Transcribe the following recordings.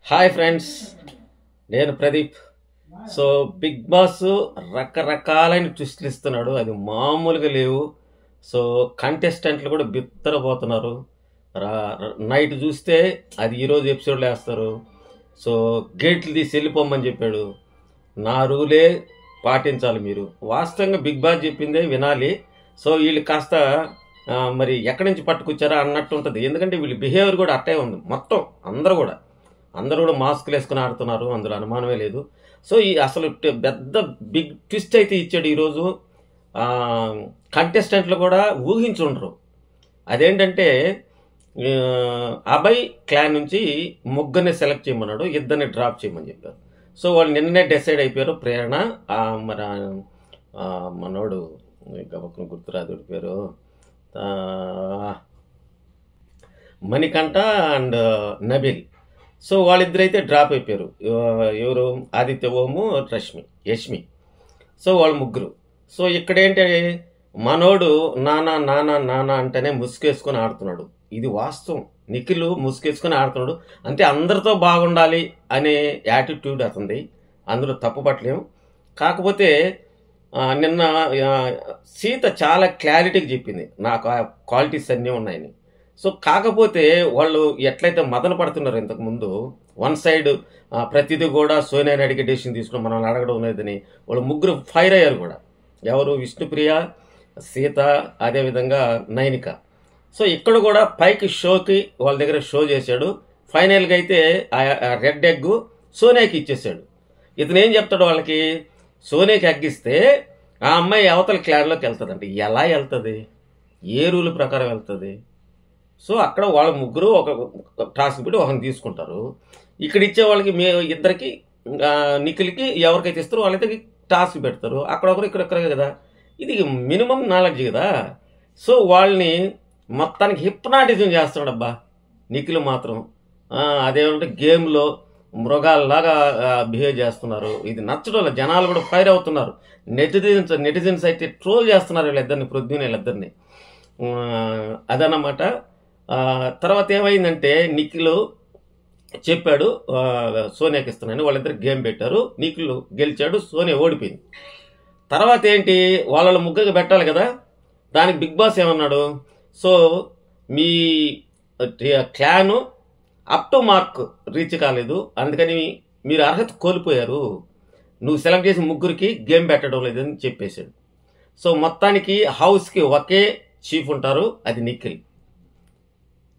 Hi friends, నేను Pradeep. So big boss రకరకాలైన ట్విస్టులు ఇస్తున్నాడు, అది మామూలుగా లేవు. సో కంటెస్టెంట్లు కూడా బిత్తరపోతున్నారు. నైట్ చూస్తే అది ఈరోజు ఎపిసోడ్లో వేస్తారు. సో గేట్లు తీసి వెళ్ళిపోమని చెప్పాడు. నా రూలే పాటించాలి మీరు. వాస్తవంగా బిగ్ బాస్ చెప్పిందే వినాలి. సో వీళ్ళు కాస్త మరి ఎక్కడి నుంచి పట్టుకొచ్చారా అన్నట్టు ఉంటుంది. ఎందుకంటే వీళ్ళ బిహేవియర్ కూడా అట్టే ఉంది. మొత్తం అందరూ కూడా మాస్కులు వేసుకుని ఆడుతున్నారు, అందులో అనుమానమే లేదు. సో ఈ అసలు పెద్ద బిగ్ ట్విస్ట్ అయితే ఇచ్చాడు ఈరోజు. కంటెస్టెంట్లు కూడా ఊహించుండరు. అదేంటంటే అభయ్ క్లాన్ నుంచి ముగ్గురిని సెలెక్ట్ చేయమన్నాడు, ఇద్దరిని డ్రాప్ చేయమని చెప్పారు. సో వాళ్ళు నిన్ననే డిసైడ్ అయిపోయారు. ప్రేరణ, మరి మనోడు గబక్కున గుర్తురాదు పేరు, మణికంఠ అండ్ నబిల్. సో వాళ్ళిద్దరైతే డ్రాప్ అయిపోయారు. ఎవరు? ఆదిత్య ఓము, యష్మి. సో వాళ్ళు ముగ్గురు. సో ఇక్కడేంటి, మనోడు నానా నానా నానా అంటేనే ముసుగేసుకొని ఆడుతున్నాడు. ఇది వాస్తవం. నిఖిల్ ముసుగేసుకొని ఆడుతున్నాడు అంటే అందరితో బాగుండాలి అనే యాటిట్యూడ్ అతనిది, అందులో తప్పు పట్టలేము. కాకపోతే నిన్న సీత చాలా క్లారిటీగా చెప్పింది, నాకు ఆ క్వాలిటీస్ అన్నీ ఉన్నాయని. సో కాకపోతే వాళ్ళు ఎట్లయితే మదన పడుతున్నారు ఇంతకుముందు, వన్ సైడ్ ప్రతిదీ కూడా సోనియాని అడిగే డెసిషన్ తీసుకుని మనల్ని అడగడం లేదని వాళ్ళు ముగ్గురు ఫైర్ అయ్యారు కూడా. ఎవరు? విష్ణుప్రియ, సీత, అదేవిధంగా నైనిక. సో ఇక్కడ కూడా పైకి షోకి వాళ్ళ దగ్గర షో చేశాడు. ఫైనల్గా అయితే రెడ్ ఎగ్ సోనియాకి ఇచ్చేసాడు. ఇతను ఏం చెప్తాడు వాళ్ళకి, సోనియాకి ఎగ్గిస్తే ఆ అమ్మాయి అవతల క్లాన్లోకి వెళ్తుందంటే ఎలా వెళ్తుంది? ఏ రూల్ ప్రకారం వెళ్తుంది? సో అక్కడ వాళ్ళ ముగ్గురు ఒక టాస్క్ పెట్టి ఒకరిని తీసుకుంటారు. ఇక్కడ ఇచ్చే వాళ్ళకి ఇద్దరికి, నిఖిల్కి ఎవరికైతే ఇస్తారో వాళ్ళైతే టాస్క్ పెడతారు. అక్కడ ఒకరు ఇక్కడ కదా. ఇది మినిమం నాలెడ్జ్ కదా. సో వాళ్ళని మొత్తానికి హిప్నాటిజం చేస్తాడబ్బా నిఖిల్ మాత్రం. అదేమంటే గేమ్లో మృగాల్లాగా బిహేవ్ చేస్తున్నారు. ఇది నచ్చడం జనాలు కూడా ఫైర్ అవుతున్నారు. నెటిజన్స్ అయితే ట్రోల్ చేస్తున్నారు వీళ్ళిద్దరిని, ప్రొద్దున వీళ్ళిద్దరిని. అదన్నమాట. తర్వాత ఏమైందంటే నిఖిల్ చెప్పాడు సోనియాకి ఇస్తున్నాను, వాళ్ళిద్దరు గేమ్ పెట్టారు. నిఖిల్ గెలిచాడు, సోనియా ఓడిపోయింది. తర్వాత ఏంటి, వాళ్ళ ముగ్గురికి పెట్టాలి కదా. దానికి బిగ్ బాస్ ఏమన్నాడు, so me clan up to mark reach కాలేదు, అందుకని మీరు అర్హత కోల్పోయారు, నువ్వు సెలెక్ట్ చేసి ముగ్గురికి గేమ్ పెట్టడం లేదని చెప్పేశాడు. సో మొత్తానికి హౌస్కి ఒకే చీఫ్ ఉంటారు, అది నిఖిల్.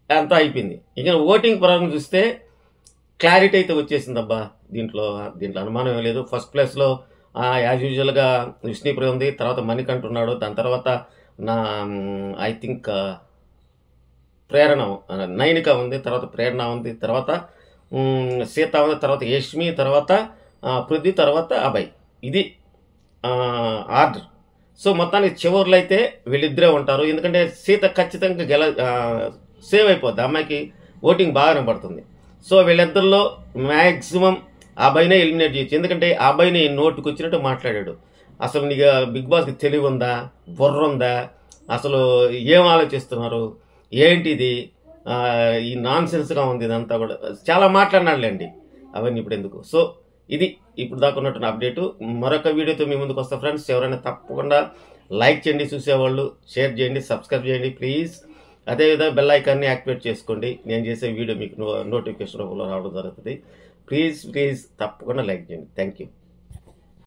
అంతా అయిపోయింది. ఇక ఓటింగ్ పరంగా చూస్తే క్లారిటీ అయితే వచ్చేసిందబ్బా. దీంట్లో అనుమానం లేదు. ఫస్ట్ ప్లేస్లో యాజ్ యూజువల్గా విష్ణుప్రియ ఉంది, తర్వాత మణికంఠ ఉన్నాడు, దాని తర్వాత ఐ థింక్ ప్రేరణ, నైనిక ఉంది, తర్వాత ప్రేరణ ఉంది, తర్వాత సీత ఉంది, తర్వాత యష్మి, తర్వాత పృథ్వీ, తర్వాత అభయ్. ఇది ఆర్డర్. సో మొత్తానికి చివర్లో అయితే వీళ్ళిద్దరే ఉంటారు. ఎందుకంటే సీత ఖచ్చితంగా సేవ్ అయిపోద్ది, అమ్మాయికి ఓటింగ్ బాగానే పడుతుంది. సో వీళ్ళిద్దరిలో మ్యాక్సిమం అభయ్నే ఎలిమినేట్ చేయొచ్చు. ఎందుకంటే అభయ్ని నోటుకు వచ్చినట్టు మాట్లాడాడు. అసలు నీకు బిగ్ బాస్కి తెలివి ఉందా, బుర్ర ఉందా, అసలు ఏం ఆలోచిస్తున్నారు, ఏంటిది, ఈ నాన్ సెన్స్గా ఉంది, ఇదంతా కూడా చాలా మాట్లాడినాడులేండి. అవన్నీ ఇప్పుడు ఎందుకు. సో ఇది ఇప్పుడు దాకా ఉన్నట్టు అప్డేటు. మరొక వీడియోతో మీ ముందుకు వస్తా ఫ్రెండ్స్. ఎవరైనా తప్పకుండా లైక్ చేయండి, చూసేవాళ్ళు షేర్ చేయండి, సబ్స్క్రైబ్ చేయండి ప్లీజ్. అదేవిధంగా బెల్ ఐకాన్ని యాక్టివేట్ చేసుకోండి, నేను చేసే వీడియో మీకు నోటిఫికేషన్ రూపంలో రావడం జరుగుతుంది. ప్లీజ్ తప్పకుండా లైక్ చేయండి. Thank you.